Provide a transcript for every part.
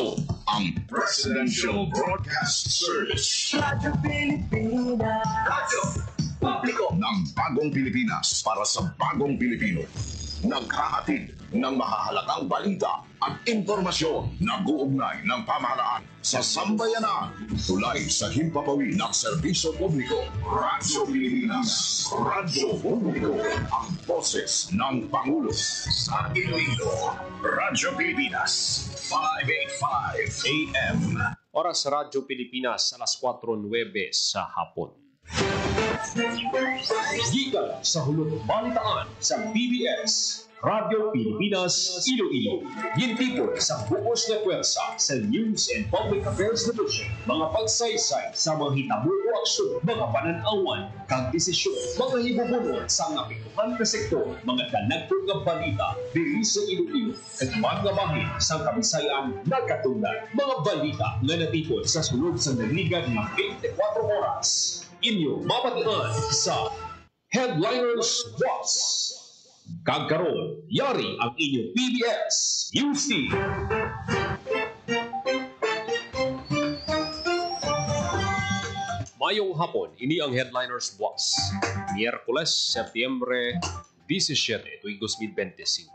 Ito ang Presidential Broadcast Service. Radyo Pilipinas. Radyo Publiko ng Bagong Pilipinas para sa Bagong Pilipino. Naghahatid ng mahahalagang balita at impormasyon na guugnay ng pamahalaan sa sambayanan. Tulay sa himpapawid ng serbisyo publiko. Radyo Pilipinas. Radyo Publiko. Ang boses ng Pangulo sa Iloilo. Radyo Pilipinas. 585 AM. Oras Radyo Pilipinas, alas 4:09 sa hapon. Gikan sa hulog balitaan sa PBS, Radyo Pilipinas, Iloilo. Gintipon sa buos na pwersa sa News and Public Affairs Division. Mga pagsaysay sa mga hitabo o aksyon, mga pananawan, kang desisyon, mga hibubunod sa apektuhan na sektor, mga danagpong nga balita, diri sa Iloilo, at mga bahin sa Kabisayan nagkatungdan. Mga balita na natipon sa sulod sa nagligad ng 24 oras. Inyo mapatian sa Headliners Boss. Kagkaroon, yari ang inyong PBS UC. Mayong hapon, ini ang Headliners Boss. Miyerkules, Setyembre 17, tuwing 2025.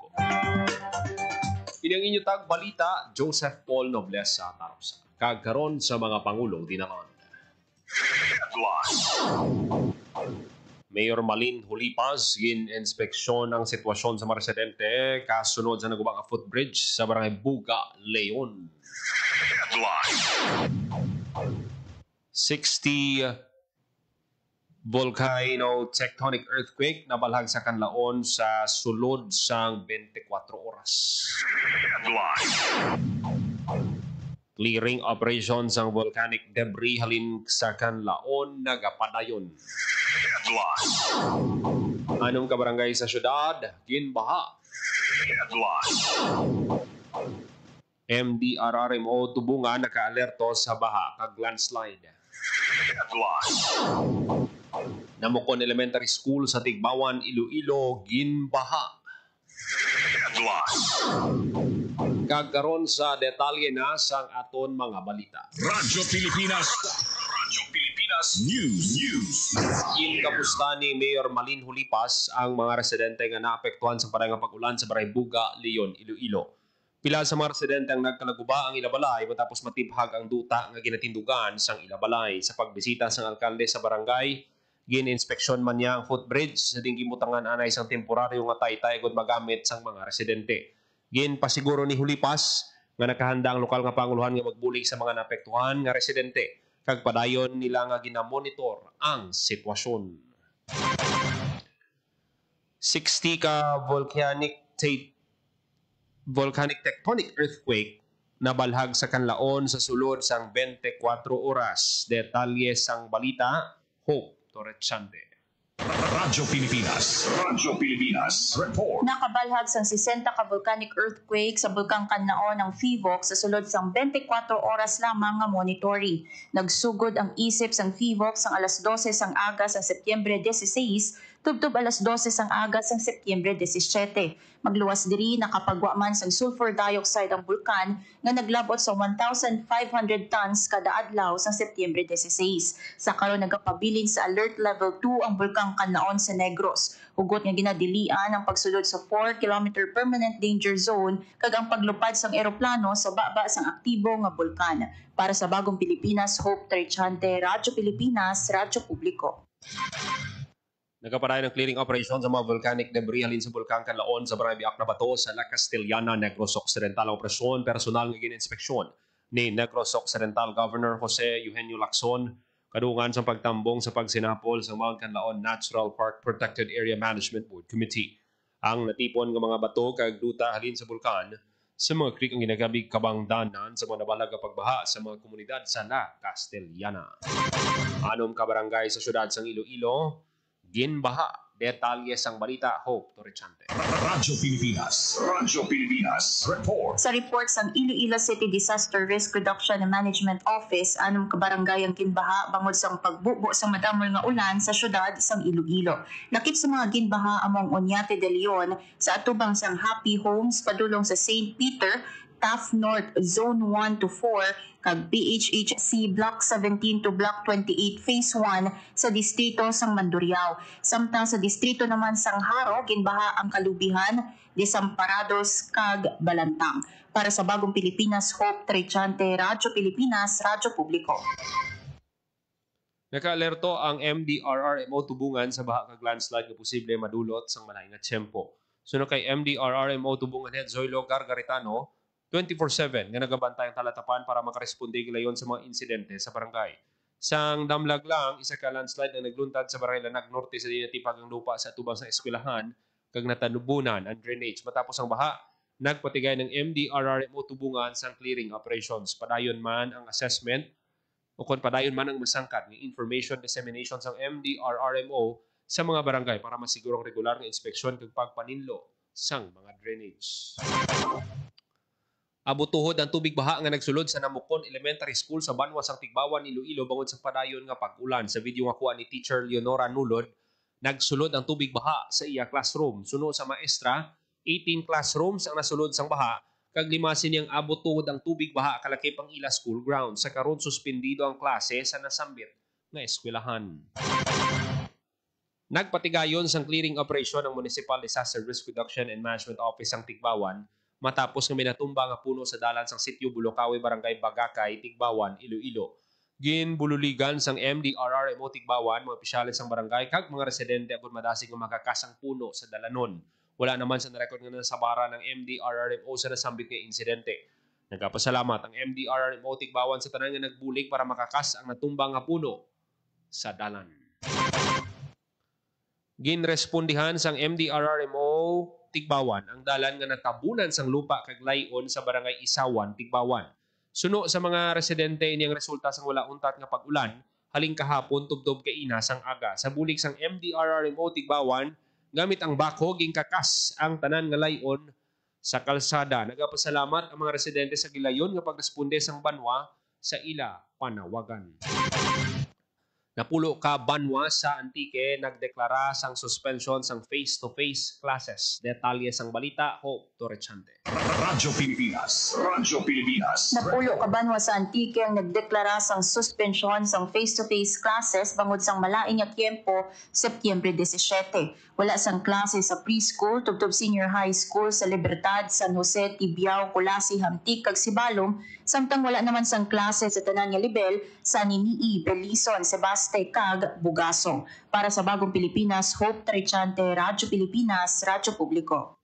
Ini ang inyong tagbalita, Joseph Paul Noblesa Tarosa. Kagkaroon sa mga Pangulong Dinalan. Mayor Malin Hulipas, gin-inspeksyon ang sitwasyon sa mga residente kasunod sa nagubang footbridge sa Barangay Buga, Leon. 60 volcano tectonic earthquake na balhag sa Kanlaon sa sulod sang 24 oras. Clearing operations ang volcanic debris halin sa Kanlaon nagapadayon. Anong kabarangay sa syudad, ginbaha. MDRRMO Tubungan naka-alerto sa baha kag landslide. Namukon Elementary School sa Tigbawan, Iloilo, ginbaha. Kagkaroon sa detalye na sang aton mga balita. Radyo Pilipinas. Radyo Pilipinas News. Kamusta ni Mayor Malin Hulipas ang mga residente nga naapektuhan sa parang pag-ulan sa Barangay Buga, Leon, Iloilo. Pila sa mga residente ang nagkalaguba ang Ilabalay matapos matibhag ang duta nga ginatindugan sang Ilabalay sa pagbisita sang alkalde sa barangay. Gin-inspeksyon man niya ang footbridge sa dinggimutangan anay sang temporaryo nga taytay gud magamit sang mga residente. Gin-pasiguro ni Hulipas nga nakahanda ang lokal nga panguluhan nga magbulig sa mga naapektuhan nga residente kag padayon nila nga ginamonitor ang sitwasyon. 60 ka volcanic tectonic earthquake na balhag sa Kanlaon sa sulod sang 24 oras. Detalye sang balita, Hope Torrechante. Radyo Pilipinas. Radyo Pilipinas. Report. Nakabalhag sang 60 ka volcanic earthquake sa Bulkang Kanlaon ng FIVOC sa sulod sang 24 oras lamang nga monitoring. Nagsugod ang isip sang FIVOC sang alas 12 sang aga sang Setyembre 16 tubtob alas 12 sang aga sang Setyembre 17. Magluwas diri nakapagwa man sang sulfur dioxide ang bulkan nga naglabot sa 1,500 tons kada adlaw sang Setyembre 16. Sa karon nagapabilin sa alert level 2 ang Bulkang Kanlaon sa Negros. Hugot nga ginadilian ang pagsulod sa 4-kilometer permanent danger zone kag ang paglupad sang eroplano sa baba sang aktibo nga bulkan. Para sa Bagong Pilipinas, Hope Torrechante, Radyo Pilipinas, Radyo Publiko. Nagapadayon ng clearing operation sa mga volcanic debris halin sa Bulkang Kanlaon sa Barangay Biak na Bato sa La Castellana, Negros Occidental. Ang operasyon, personal nga gin-inspeksyon ni Negros Occidental Governor Jose Eugenio Lacson kadungan sa pagtambong sa pagsinapol sa Mount Kanlaon Natural Park Protected Area Management Board Committee. Ang natipon ng mga bato kag duta halin sa bulkan sa mga creek ang ginagabig kabangdanan sa mga nabalag nga pagbaha sa mga komunidad sa La Castellana. Anom ka barangay sa syudad sang Iloilo, ginbaha. Detalye sang balita, Hope Torrechante. Radyo Pilipinas. Radyo Pilipinas. Report. Sa report sang Iloilo City Disaster Risk Reduction and Management Office, anong kabarangay ang ginbaha bangod sang pagbubo sa madamol nga ulan sa syudad sang Iloilo. Lakip sa mga ginbaha among Oñate de Leon sa atubang sang Happy Homes padulong sa St. Peter, TAF North Zone 1 to 4 kag PHHC Block 17 to Block 28 Phase 1 sa distrito sang Mandurriao. Samtang sa distrito naman sang Haro ginbaha ang kalubihan, Desamparados kag Balantang. Para sa Bagong Pilipinas, Hope Trechante, Radyo Pilipinas, Radyo Publiko. Naka-alerto ang MDRRMO Tubungan sa baha kag landslide nga posible madulot sang malain nga tiyempo. Suno kay MDRRMO Tubungan Head Zoilo Gargaritano, 24/7 nga nagabantay ang talatapan para makaresponde gilayon sa mga insidente sa barangay. Sang damlag lang, isa ka landslide ang nagluntad sa barangay Lanag Norte sa dinatipag ang lupa sa tubang sa eskwelahan kag natanubunan ang drainage. Matapos ang baha, nagpatigay ng MDRRMO Tubungan sang clearing operations. Padayon man ang assessment o kung padayon man ang masangkat ng information dissemination sang MDRRMO sa mga barangay para masigurong regular nga inspeksyon kag pagpaninlo sang mga drainage. Abutuhod ang tubig baha nga nagsulod sa Namukon Elementary School sa Banwa sang Tigbawan, Iloilo bangod sa padayon nga pag-ulan. Sa video nga kuha ni Teacher Leonora Nulod, nagsulod ang tubig baha sa iya classroom. Suno sa maestra, 18 classrooms ang nasulod sang baha kag limasin niyang abutuhod ang tubig baha kalakip ang ila school ground. Sa karon suspendido ang klase sa nasambit nga eskwelahan. Nagpatigayon sang clearing operation ng Municipal Disaster Risk Reduction and Management Office ang Tigbawan matapos nga minatumba nga puno sa dalan sang sitio Bulokawi, Barangay Bagakay, Tigbawan, Iloilo. Ginbululigan sang MDRRMO Tigbawan, mga opisyales sang barangay kag mga residente agud madasig nga makakasang puno sa dalanon. Wala naman sa narecord nga nasabara ng MDRRMO sa nasambit nga insidente. Nagpasalamat ang MDRRMO Tigbawan sa tanan nga nagbulig para makakas ang natumba nga puno sa dalan. Ginrespondihan sang MDRRMO Tigbawan ang dalan nga natabunan sang lupa kag layon sa barangay Isawan, Tigbawan. Suno sa mga residente iniyang resulta sang wala untat nga pag-ulan, haling kahapon tubtob kay ina sang aga. Sa bulig sang MDRRMO Tigbawan, gamit ang bako gingkakas ang tanan nga layon sa kalsada. Nagapasalamat ang mga residente sa gilayon nga pagresponde sang Banwa sa ila panawagan. Napulo ka Banwa sa Antique nagdeklara sang suspension sang face-to-face classes. Detalye sang balita, Hope Torrechante. Radyo Pilipinas. Radyo Pilipinas. Napulo ka Banwa sa Antique ang nagdeklara sang suspension sang face-to-face classes bangod sang malain nga tiempo, Setyembre 17. Wala sang klase sa preschool, tubtob senior high school sa Libertad, San Jose, Tibiao, Kulasi, Hamtik, kag Sibalom, samtang wala naman sang klase sa tanan nga level sa Ninii, Belison, Sebaste, kag Bugaso. Para sa Bagong Pilipinas, Hope Trechante, Radyo Pilipinas, Radyo Publiko.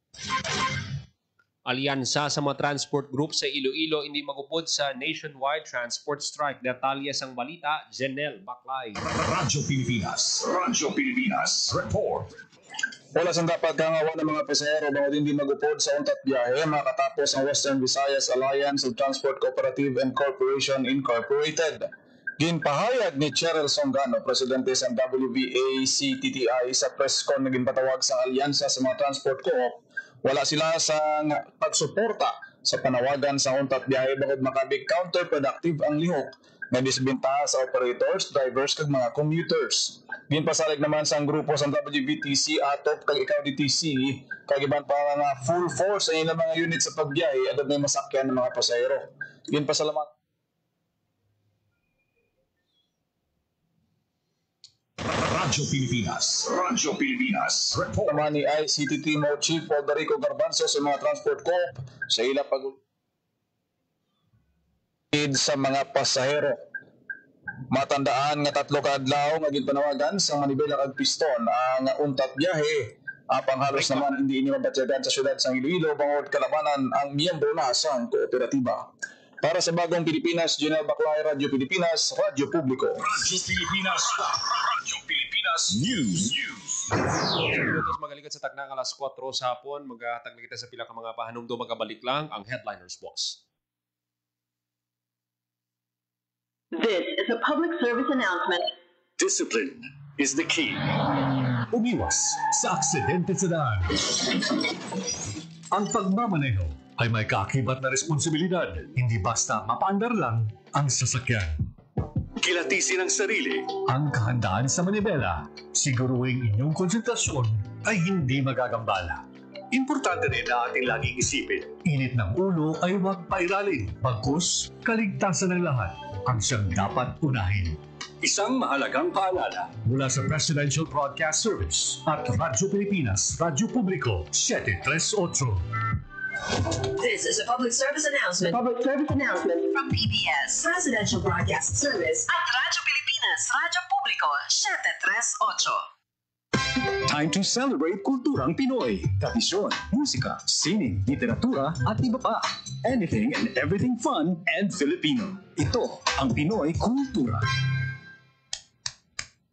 Alyansa sa mga transport group sa Iloilo hindi magupod sa nationwide transport strike. Detalye sang balita, Jenel Baclay. Radyo Pilipinas. Radyo Pilipinas. Report. Wala sang dapat kangawa ng mga pasahero bangod hindi magupod sa untat biyahe makatapos ang Western Visayas Alliance of Transport Cooperative and Corporation Incorporated. Ginpahayag ni Cheryl Songano, presidente sa WVA-CTTI sa press con na ginpatawag sa alyansa sa mga transport co-op, wala sila sa pagsuporta sa panawagan sa untat biyahe bangod makabig counterproductive ang lihok na disbintaha sa operators, drivers kag mga commuters. Ginpasalig naman sa grupo sa WVTC atop kag ikaw DTC kag iban pa nga full force sa ilang mga unit sa pagbiyahe adto may masakyan ng mga pasahero. Ginpasalamat Radyo Pilipinas. Radyo Pilipinas. Report. naman ni ICTT Mo Chief Federico Garbanzo sa mga transport co-op sa ila pag sa mga pasahero. Matandaan nga 3 ka adlaw nga ginpanawagan sa Manibela kag Piston ang untat biyahe. Apang halos naman hindi ini mabatyagan sa syudad sang Iloilo bangod kalabanan ang miyembro na sang kooperatiba. Para sa Bagong Pilipinas, Jenel Baclay, Radyo Pilipinas, Radyo Publiko. Radyo Pilipinas. Radyo Pilipinas News. Tapos magalikat sa taknang alas 4 sa hapon, maghatag na kita sa pila ka mga pahanumdo, magabalik lang ang Headliners Boss. This is a public service announcement. Discipline is the key. Umiwas sa aksidente sa daan. Ang pagmamaneho ay may kaakibat na responsibilidad, hindi basta mapaandar lang ang sasakyan. Kilatisin ang sarili. Ang kahandaan sa manibela, siguruing inyong konsentrasyon ay hindi magagambala. Importante rin na ating laging isipin, init ng ulo ay huwag pairalin. Bagkus, kaligtasan ng lahat ang siyang dapat unahin. Isang mahalagang paalala mula sa Presidential Broadcast Service at Radyo Pilipinas, Radyo Publiko, 738. This is a public service announcement Public service announcement. from PBS, Presidential Broadcast Service at Radyo Pilipinas, Radyo Publiko, 738. Time to celebrate kulturang Pinoy. Tradisyon, musika, sining, literatura, at iba pa. Anything and everything fun and Filipino. Ito ang Pinoy Kultura.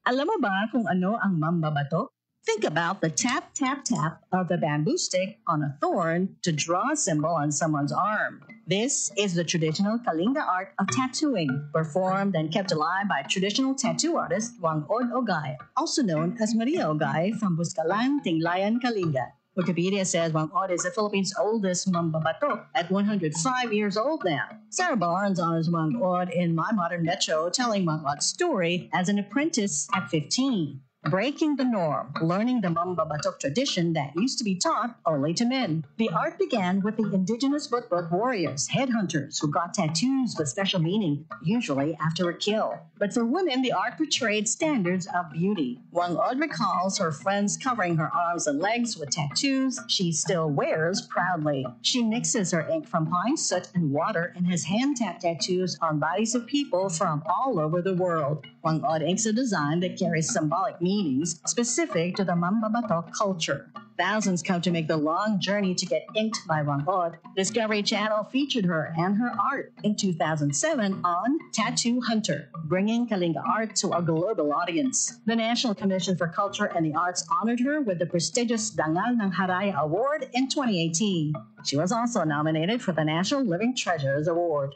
Alam mo ba kung ano ang mambabato? Think about the tap, tap, tap of the bamboo stick on a thorn to draw a symbol on someone's arm. This is the traditional Kalinga art of tattooing, performed and kept alive by traditional tattoo artist Wangod Ogay, also known as Maria Ogay from Buscalan, Tinglayan, Kalinga. Wikipedia says Wangod is the Philippines' oldest mambabato at 105 years old now. Sarah Barnes honors Wangod in My Modern Metro, telling Wangod's story as an apprentice at 15. Breaking the norm, learning the mambabatok tradition that used to be taught only to men. The art began with the indigenous Butbut warriors, headhunters, who got tattoos with special meaning, usually after a kill. But for women, the art portrayed standards of beauty. Wangod recalls her friends covering her arms and legs with tattoos she still wears proudly. She mixes her ink from pine soot and water and has hand-tapped tattoos on bodies of people from all over the world. Wangod inks a design that carries symbolic meanings specific to the mambabatok culture. Thousands come to make the long journey to get inked by Wangod. Discovery Channel featured her and her art in 2007 on Tattoo Hunter, bringing Kalinga art to a global audience. The National Commission for Culture and the Arts honored her with the prestigious Dangal ng Haraya Award in 2018. She was also nominated for the National Living Treasures Award.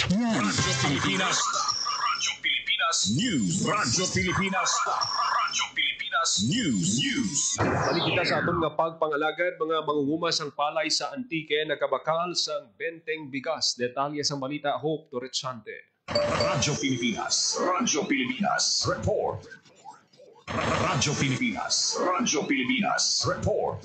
Yan. Pilipinas. Radyo Pilipinas News. Radyo Pilipinas. Radyo Pilipinas News. Palikita sa aton nga pagpangalagad mga mangunguma sang palay sa Antique nakabakal sang benteng bigas. Detalye sang balita Hope Torrechante. Radyo Pilipinas. Radyo Pilipinas Report. Radyo Pilipinas. Radyo Pilipinas Report.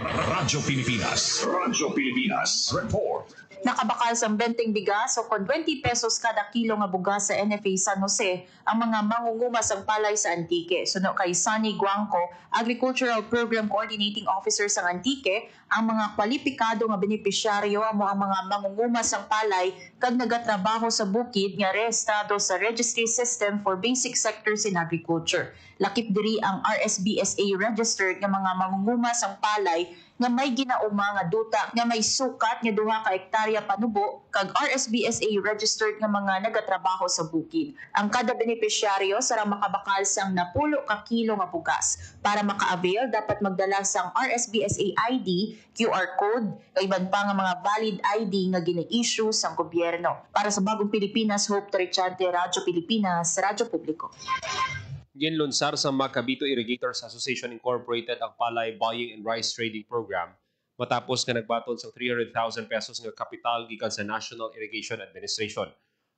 Radyo Pilipinas. Radyo Pilipinas Report. Nakabakal sa benteng bigas o kon 20 pesos kada kilo nga bugas sa NFA San Jose ang mga mangunguma sang palay sa Antique. Suno kay Sunny Guangco, Agricultural Program Coordinating Officer sa Antique, ang mga kwalipikado nga benepisyaryo amo ang mga mangunguma sang palay kag nagatrabaho sa bukid nga rehistado sa Registry System for Basic Sectors in Agriculture. Lakip diri ang RSBSA registered nga mga mangunguma sang palay nga may ginauma nga duta nga may sukat nga 2 ka hektarya panubo kag RSBSA registered nga mga nagatrabaho sa bukid. Ang kada benepisyaryo sarang makabakal sang 10 ka kilo nga bugas. Para maka-avail dapat magdala sang RSBSA ID, QR code, kay iban pa nga mga valid ID nga gina-issue sang gobyerno. Para sa Bagong Pilipinas, Hope Torrechante, Radyo Pilipinas, Radyo Publiko. Ginlunsar sa Macabito Irrigators Association Incorporated ang Palay Buying and Rice Trading Program matapos nga nagbaton sa 300,000 pesos nga kapital gikan sa National Irrigation Administration.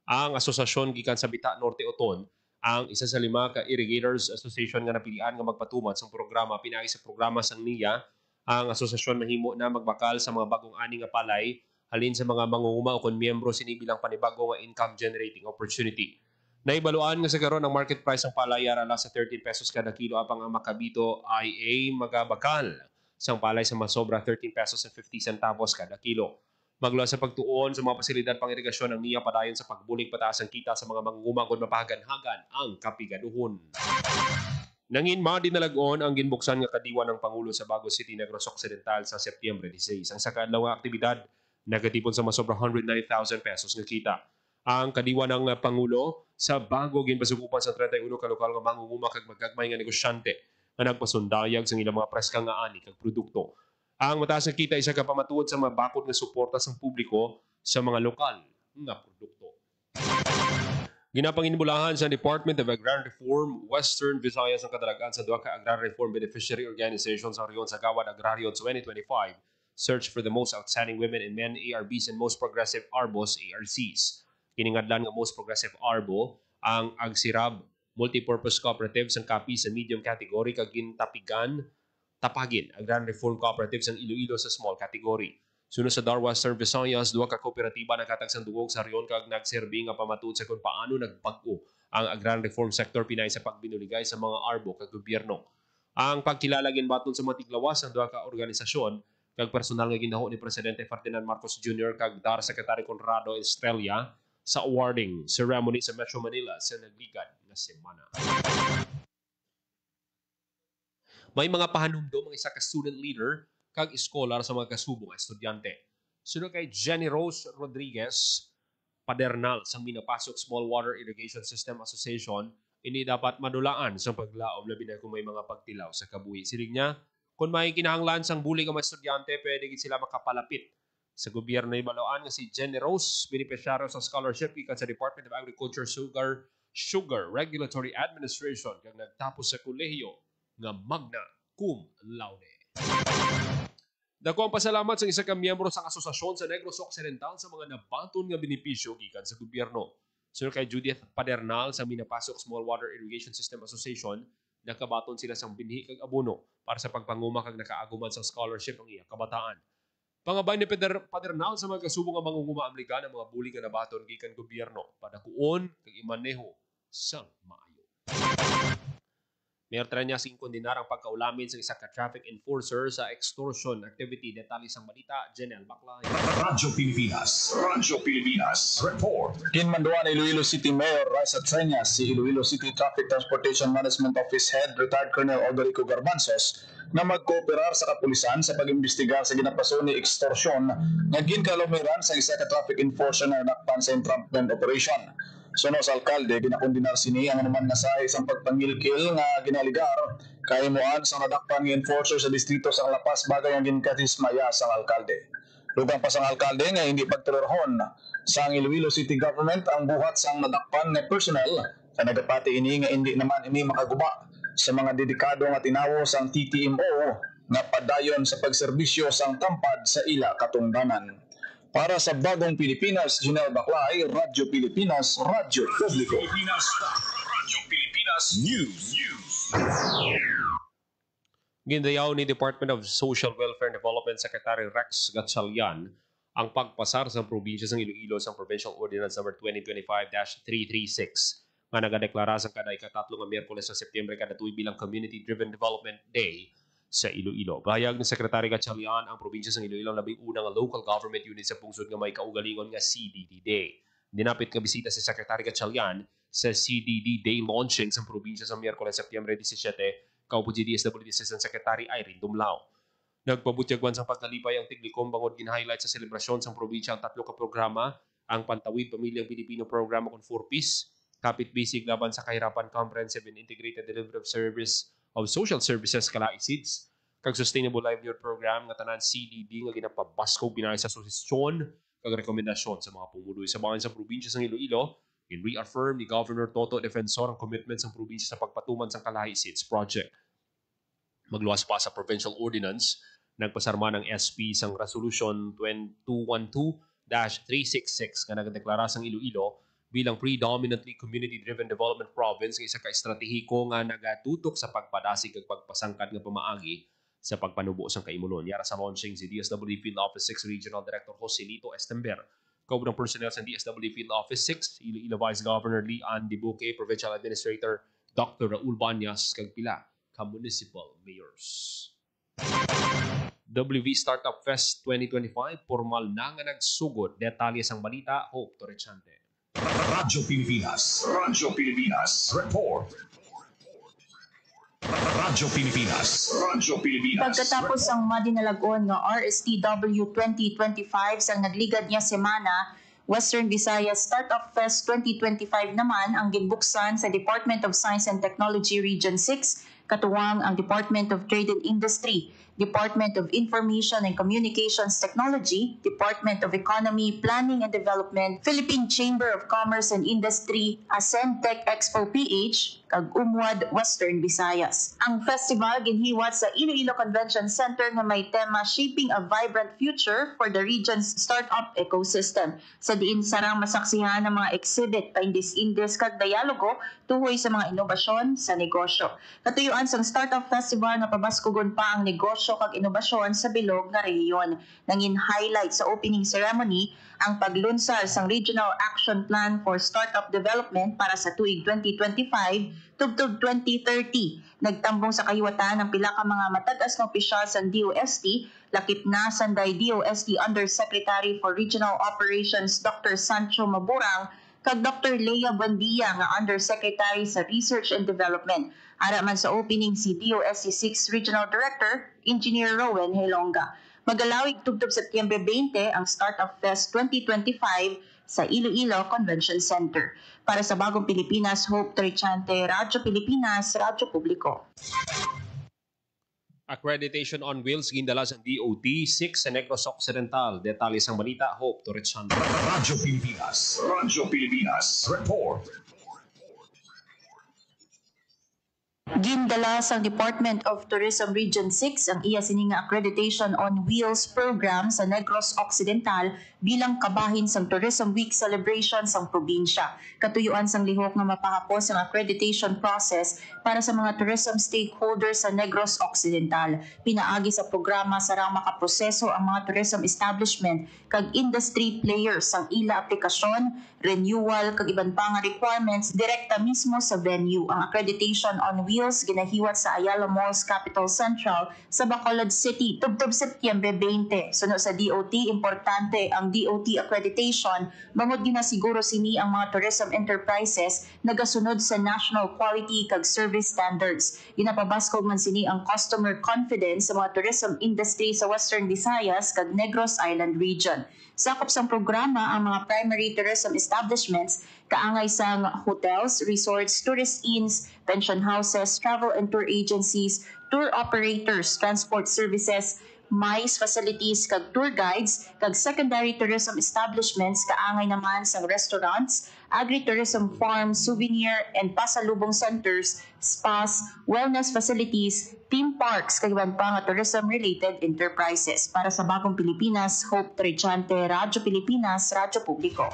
Ang asosasyon gikan sa Bita Norte Oton ang isa sa 5 ka Irrigators Association nga napilian nga magpatuman sa programa. Pinaagi sa programa sang NIA, ang asosasyon mahimo na magbakal sa mga bagong ani nga palay halin sa mga mangunguma o kon miyembro sini bilang panibago nga income generating opportunity. Naibaluan nga sa karon ang market price ng palay ara sa 13 pesos kada kilo apang ang Macabito IA magabakal sang palay sa masobra 13 pesos and 50 centavos kada kilo. Magluwas sa pagtuon sa mga pasilidad pang irigasyon ng NIA padayon sa pagbulig pataas ang kita sa mga mangunguma kon mapahagan-hagan ang kapigaduhon. Nanginma dinalagon ang ginbuksan nga kadiwa ng Pangulo sa Bago City, Negros Occidental sa Setyembre 16. Ang sakadlaw nga aktibidad nagatipon sa masobra 109,000 pesos nga kita. Ang kadiwa ng Pangulo sa bago ginpasukupan sa 31 ka lokal nga mangunguma kag magagmay nga negosyante nga nagpasundayag sa ilang mga preskang nga ani kag produkto. Ang mataas nga kita isa ka pamatuod sa mabakod nga suporta sa publiko sa mga lokal nga produkto. Ginapanginbulahan sa Department of Agrarian Reform Western Visayas ang kadalagan sa 2 ka Agrarian Reform Beneficiary Organizations sa Riyon sa Gawad Agrario 2025. Search for the most outstanding women and men ARBs and most progressive ARBOs ARCs. Kiningadlan nga most progressive ARBO ang Agsirab Multipurpose Cooperative sang kapi sa medium category kag gintapigan tapagin ang Agrarian Reform Cooperatives ng Iloilo sa small category. Sunod sa Dar Western Visayas, duha ka kooperatiba nagkatagsang dugog sa riyon kag nagserbi nga pamatud sa kung paano nagbag-o ang agrarian reform sector pinay sa pagbinuligay sa mga arbo kag gobyerno. Ang pagkilala ginbaton sa mga tiglawas ng duha ka organisasyon kag personal nga gindaho ni Presidente Ferdinand Marcos Jr. kag Dar Secretary Conrado Estrella sa awarding ceremony sa Metro Manila sa nagligad na semana. May mga pahanumdom ang isa ka student leader kag scholar sa mga kasubong nga estudyante. Sunod kay Jenny Rose Rodriguez, Padernal sa Minapasok Small Water Irrigation System Association, ini dapat madulaan sa paglaom labi na kung may mga pagtilaw sa kabuhi. Siling niya, kung may kinahanglan sang buli nga mga estudyante, pwede gid sila makapalapit sa gobyerno ni Balaan nga si Jenny Rose, beneficiaryo sa scholarship gikan sa Department of Agriculture Sugar Regulatory Administration kag nagtapos sa kolehiyo nga magna cum laude. Dako ang pasalamat sa isa ka miyembro sa asosasyon sa Negros Occidental sa mga nabaton nga benepisyo gikan sa gobyerno. Sunod kay Judith Padernal sa Minapasok Small Water Irrigation System Association, nakabaton sila sang binhi kag abono para sa pagpanguma kag nakaaguman sa scholarship ang iya kabataan. Pangabay ni Padernal sa mga kasubong nga mangunguma amligan ang mga buli nga nabaton gikan gobyerno padakuon kag imaneho sang maayo. Mayroon niya sing kondinar ang pagkaulamin sa isa ka traffic enforcer sa extortion activity. Detalye sang balita, Janelle Baclay. Radyo Pilipinas Report. Kinmanduan ni Iloilo City Mayor Raisa Treñas si Iloilo City Traffic Transportation Management Office Head Retired Colonel Odorico Garbanzos na magkooperar sa kapulisan sa pag-imbestigar sa ginapaso ni extortion nga ginkalumiran sa isa ka traffic enforcer na nakpan sa entrapment operation. Suno sa alkalde, ginakondinar sini ang naman nga sa isang pagpangilkil nga ginaligar kay moan sa nadakpan ng enforcer sa distrito sa Lapas bagay ang ginkatismaya sa alkalde. Lugang pa sa alkalde nga hindi pagtolerahon sa Iloilo City Government ang buhat sang nadakpan nga personnel sa nagapati ini nga hindi naman ini makaguba sa mga dedikado nga tinawo sang TTMO nga padayon sa pagserbisyo sang tampad sa ila katungdanan. Para sa Bagong Pilipinas, Janelle Baclay, Radyo Pilipinas, Radyo Publiko. Radyo Pilipinas News. Gindayaw ni Department of Social Welfare and Development Secretary Rex Gatchalian ang pagpasar sa probinsya ng Iloilo sa Provincial Ordinance No. 2025-336 nga nagadeklara sa kada ikatatlo nga Miyerkules sa Setyembre kada tuig bilang Community Driven Development Day sa Iloilo. Bahayag ni Secretary Gatchalian ang probinsya ng Iloilo ang labing unang local government unit sa pungsod nga may kaugalingon nga CDD Day. Dinapit ka bisita si Secretary Gatchalian sa CDD Day launching sa probinsya sa Miyerkules, Setyembre 17, kaupo DSWD Assistant Secretary Irene Dumlao. Nagpabutyagwan sa pagkalipay ang Tiglikom bangod gin-highlight sa selebrasyon sa probinsya ang tatlo ka programa, ang Pantawid Pamilyang Pilipino Programa con 4 Peace, Kapit Bisig laban sa kahirapan Comprehensive and Integrated Delivery of Social Services Kalaisids, kag Sustainable Livelihood Program nga tanan CDD nga ginapabasko binay sa susisyon kag rekomendasyon sa mga pumuloy sa bahin sa probinsya sa Iloilo. In-reaffirm ni Governor Toto Defensor ang commitment sa probinsya sa pagpatuman sa Kalaisids Project. Magluwas pa sa Provincial Ordinance, nagpasarma ng SP sang Resolution 2212-366 nga nagdeklara sang Iloilo bilang predominantly community-driven development province nga isa ka estratehiko nga nagatutok sa pagpadasig ug pagpasangkad nga pamaagi sa pagpanubo sang kaimulon. Yara sa launching si DSWD Field Office 6 Regional Director Joselito Estember. Kauban ng personnel sa DSWD Field Office 6, Iloilo Vice Governor Leon Dibuque, Provincial Administrator Dr. Raul Banyas, kag pila ka municipal mayors. WV Startup Fest 2025, formal na nga nagsugod. Detalye sang balita, Hope Torrechante. Radyo Pilipinas Report. Radyo Pilipinas Pagkatapos ang madinalagon nga RSTW 2025 sang nagligad niya semana, Western Visayas Startup Fest 2025 naman ang ginbuksan sa Department of Science and Technology Region 6, katuwang ang Department of Trade and Industry, Department of Information and Communications Technology, Department of Economy, Planning and Development, Philippine Chamber of Commerce and Industry, Ascentec Expo PH, kag UMWAD Western Visayas. Ang festival ginhiwat sa Iloilo Convention Center nga may tema Shaping a Vibrant Future for the Region's Startup Ecosystem. Sa diin sarang masaksihan ng mga exhibit, paindis-indis kag dialogo tuhoy sa mga inobasyon sa negosyo. Katuyuan sang Startup Festival nga pabaskugon pa ang negosyo kag inobasyon sa bilog nga rehiyon. Nangin highlight sa opening ceremony ang paglunsar sang Regional Action Plan for Startup Development para sa tuig 2025 tubtub 2030. Nagtambong sa kahiwatan ng pila ka mga matag-as na opisyal sa DOST, lakip na sanday DOST Undersecretary for Regional Operations Dr. Sancho Maburang kag Dr. Lea Buendia nga Undersecretary sa Research and Development. Ara man sa opening si DOST 6 Regional Director, Engineer Rowan Helonga. Magalawig tubtub Setyembre 20 ang Startup Fest 2025 sa Iloilo Convention Center. Para sa Bagong Pilipinas, Hope Trichante, Radyo Pilipinas, Radyo Publiko. Accreditation on Wheels gindala sa DOT 6 sa Negros Occidental. Detalye sang balita, Hope Trichante. Radyo Pilipinas. Radyo Pilipinas. Report. Gindala sa Department of Tourism Region 6 ang iya sininga Accreditation on Wheels program sa Negros Occidental bilang kabahin sang Tourism Week celebration sang probinsya. Katuyuan sang lihok nga mapahapos ang accreditation process para sa mga tourism stakeholders sa Negros Occidental. Pinaagi sa programa sarang makaproseso ang mga tourism establishment kag industry players sang ila aplikasyon, renewal kag iban pa nga requirements direkta mismo sa venue. Ang Accreditation on Wheels ginahiwat sa Ayala Malls Capital Central sa Bacolod City tubtub Setyembre 20. Sunod sa DOT, importante ang DOT accreditation bangod ginasiguro sini ang mga tourism enterprises nagasunod sa national quality kag service standards. Ginapabaskog man sini ang customer confidence sa mga tourism industry sa Western Visayas kag Negros Island region. Sakop sang programa ang mga primary tourism establishments kaangay sang hotels, resorts, tourist inns, pension houses, travel and tour agencies, tour operators, transport services, MICE facilities kag tour guides, kag secondary tourism establishments kaangay naman sang restaurants, agritourism farms, souvenir and pasalubong centers, spas, wellness facilities, theme parks, kag iban pa nga tourism-related enterprises. Para sa Bagong Pilipinas, Hope Trichante, Radyo Pilipinas, Radyo Publiko.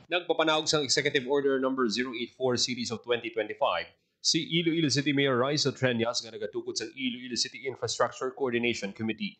Nagpapanahog sang Executive Order No. 084 Series of 2025, si Iloilo City Mayor Raisa Trenyas nga nagatukod sa Iloilo City Infrastructure Coordination Committee.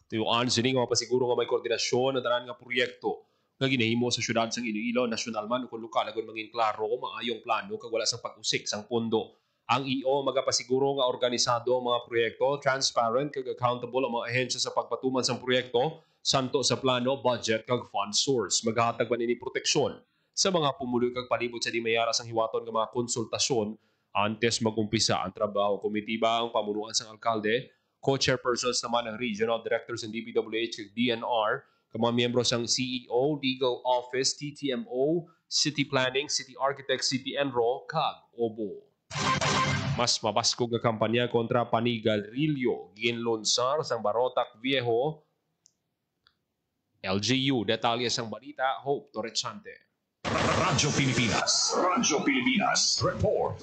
Tuyuan sini nga mapasiguro nga may koordinasyon na tanan nga proyekto nga ginahimo sa syudad sang Iloilo, nasyonal man o kung lokal agon mangin klaro maayong plano kag wala sang pag-usik sang pondo. Ang EO magapasiguro nga organisado ang mga proyekto, transparent kag accountable ang mga ahensya sa pagpatuman sang proyekto, santo sa plano, budget kag fund source. Maghatag man ini proteksyon sa mga pumuloy kag palibot sa di mayara sang hiwaton nga mga konsultasyon antes magumpisa ang trabaho. Komitiba ang pamunuan sang alkalde, co-chairpersons naman ng regional directors ng DPWH kag DNR, kag mga miyembro sang CEO, Legal Office, TTMO, City Planning, City Architect, City Enro, kag OBO. Mas mabaskog nga kampanya kontra panigarilyo ginlunsar sang Barotac Viejo, LGU. Detalye sang balita, Hope Torrechante. Radyo Pilipinas. Radyo Pilipinas. Report.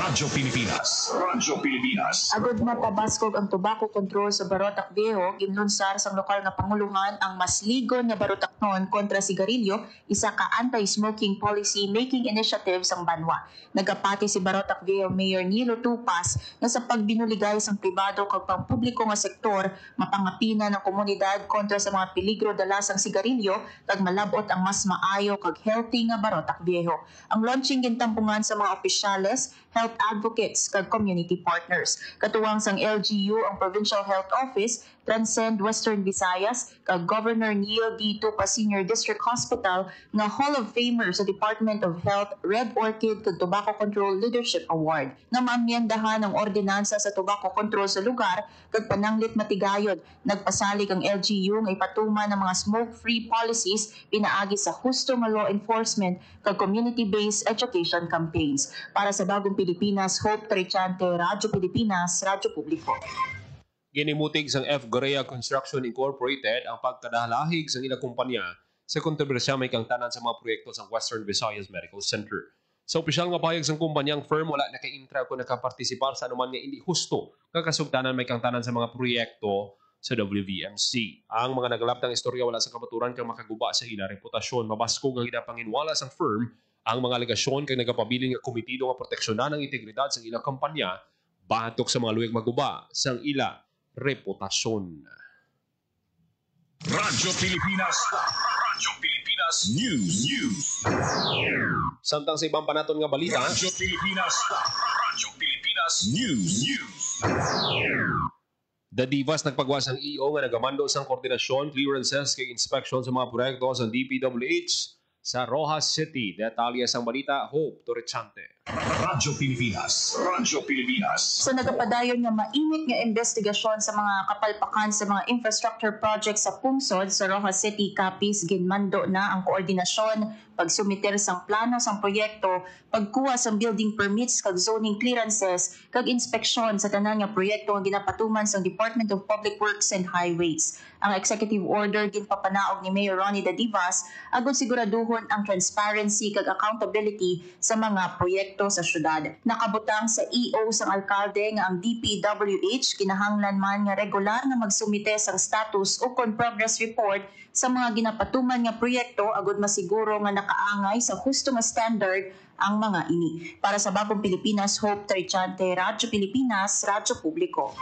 Radyo Pilipinas. Radyo Pilipinas. Agod mapabaskog ang tobacco control sa Barotac Viejo, ginlunsar sang lokal nga panguluhan ang mas ligon nga Barotacnon kontra sigarilyo, isa ka anti-smoking policy making initiative sang banwa. Nagapati si Barotac Viejo Mayor Nilo Tupas na sa pagbinuligay sang pribado kag pampubliko nga sektor mapangapina ng komunidad kontra sa mga peligro dala sang sigarilyo kag malabot ang mas maayo kag healthy nga Barotac Viejo. Ang launching gintampungan sa mga opisyales, health advocates kag community partners. Katuwang sang LGU ang Provincial Health Office, Transcend Western Visayas kag Governor Neil D. Tupa Senior District Hospital nga Hall of Famer sa Department of Health Red Orchid kag Tobacco Control Leadership Award na maamyendahan ang ordinansa sa tobacco control sa lugar kag pananglit matigayod. Nagpasalig ang LGU nga ipatuman ng mga smoke-free policies pinaagi sa husto nga law enforcement kag community-based education campaigns. Para sa Bagong Pilipinas, Hope Trichante, Radyo Pilipinas, Radyo Publiko. Ginimutig sang F. Gorea Construction Incorporated ang pagkadahalahig sa ilang kumpanya sa kontrobersya may kang tanan sa mga proyekto sa Western Visayas Medical Center. Sa opisyal nga pahayag sang kumpanyang firm, wala na kay-intra kung nakapartisipar sa anuman nga hindi husto kakasugtanan may kang tanan sa mga proyekto sa WVMC. Ang mga naglabtang istorya wala sa kamaturan kang makaguba sa ila reputasyon. Mabasko nga ginapanginwala sang firm ang mga alegasyon kay nagapabiling nga komitido nga proteksyonan ang integridad sa ilang kampanya batok sa mga luwig maguba sang ila reputasyon. Radyo Pilipinas. Radyo Pilipinas News. Samtang sa ibang panaton nga balita, Radyo Pilipinas. Radyo Pilipinas News. Dadivas nagpagwas ang EO nga nagamando sang koordinasyon, clearances kay inspection sa mga proyekto sa DPWH sa Rojas City. Detalye sang balita, Hope Torrechante. Radyo Pilipinas. Radyo Pilipinas. Sa nagapadayon nga mainit nga investigasyon sa mga kapalpakan sa mga infrastructure projects sa pungsod sa Rojas City, Capiz, ginmando na ang koordinasyon, pagsumiter sang plano sang proyekto, pagkuha sang building permits kag zoning clearances, kag inspeksyon sa tanan nga proyekto nga ginapatuman sang Department of Public Works and Highways. Ang executive order ginpapanaog ni Mayor Ronnie Dadivas agon siguraduhon ang transparency kag accountability sa mga proyekto sa syudad. Nakabutang sa EO sang alkalde nga ang DPWH kinahanglan man nga regular nga magsumite sang status o progress report sa mga ginapatuman nga proyekto agud masiguro nga nakaangay sa husto nga standard ang mga ini. Para sa Bagong Pilipinas, Hope Trichante, Radyo Pilipinas, Radyo Publiko.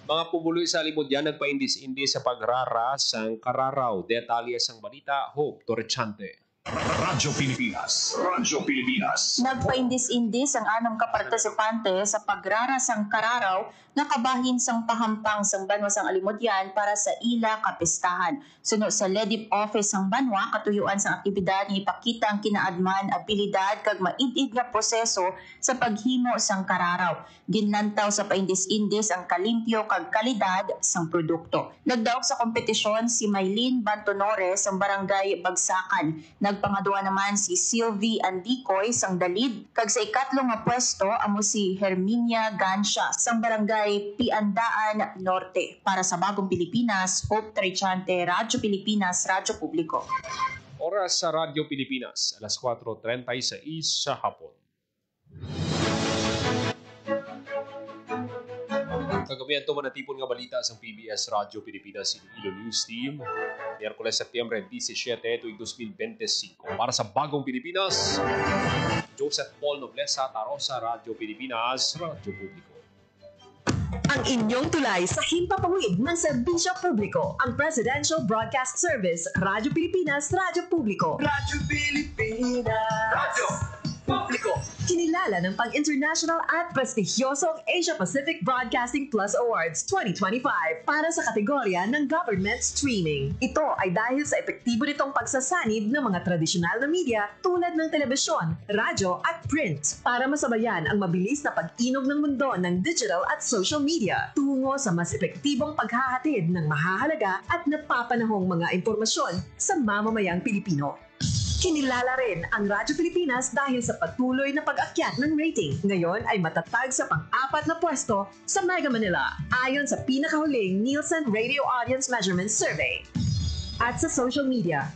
mga pumuloy sa Limudyan nagpaindis-indis sa pagraras ang kararaw. Detalye sang balita, Hope Torrechante. Radyo Pilipinas. Radyo Pilipinas. Nagpaindis-indis ang anong kapartisipante sa pagraras ang kararaw nga kabahin sang pahampang sang Banwa sang Alimudyan para sa ila kapistahan. Suno sa LEDIP office sang Banwa, katuyuan sang aktibidad nga ipakita ang kinaadman, abilidad kag maid-id nga proseso sa paghimo sang kararaw. Ginlantaw sa paindis-indis ang kalimpyo kag kalidad sang produkto. Nagdaog sa kompetisyon si Maylene Bantonores sang Barangay Bagsakan. Nagpangadua naman si Sylvie Andicoy sang Dalid, kag sa ikatlong nga pwesto amo si Herminia Gansha sang Barangay Piandaan Norte. Para sa Bagong Pilipinas, Hope Trichante, Radyo Pilipinas, Radyo Publiko. Oras sa Radyo Pilipinas, alas 4:36 sa hapon. Kagabi ito manatipon nga balita sa PBS Radyo Pilipinas Iloilo News Team. Miyerkules Setyembre 17, 2025. Para sa Bagong Pilipinas, Joseph Paul Noblesa, Tarosa, Radyo Pilipinas, Radyo Publiko. Ang inyong tulay sa himpapawid ng serbisyo publiko, ang Presidential Broadcast Service, Radyo Pilipinas, Radyo Publiko. Radyo Pilipinas. Radyo Publiko. Kinilala ng pang-international at prestigyosong Asia Pacific Broadcasting Plus Awards 2025 para sa kategorya ng Government Streaming. Ito ay dahil sa epektibo nitong pagsasanib ng mga tradisyonal na media tulad ng telebisyon, radyo at print para masabayan ang mabilis na pag-inog ng mundo ng digital at social media tungo sa mas epektibong paghahatid ng mahahalaga at napapanahong mga impormasyon sa mamamayang Pilipino. Kinilala rin ang Radyo Pilipinas dahil sa patuloy na pag-akyat ng rating. Ngayon ay matatag sa pang-4 na pwesto sa Mega Manila ayon sa pinakahuling Nielsen Radio Audience Measurement Survey. At sa social media,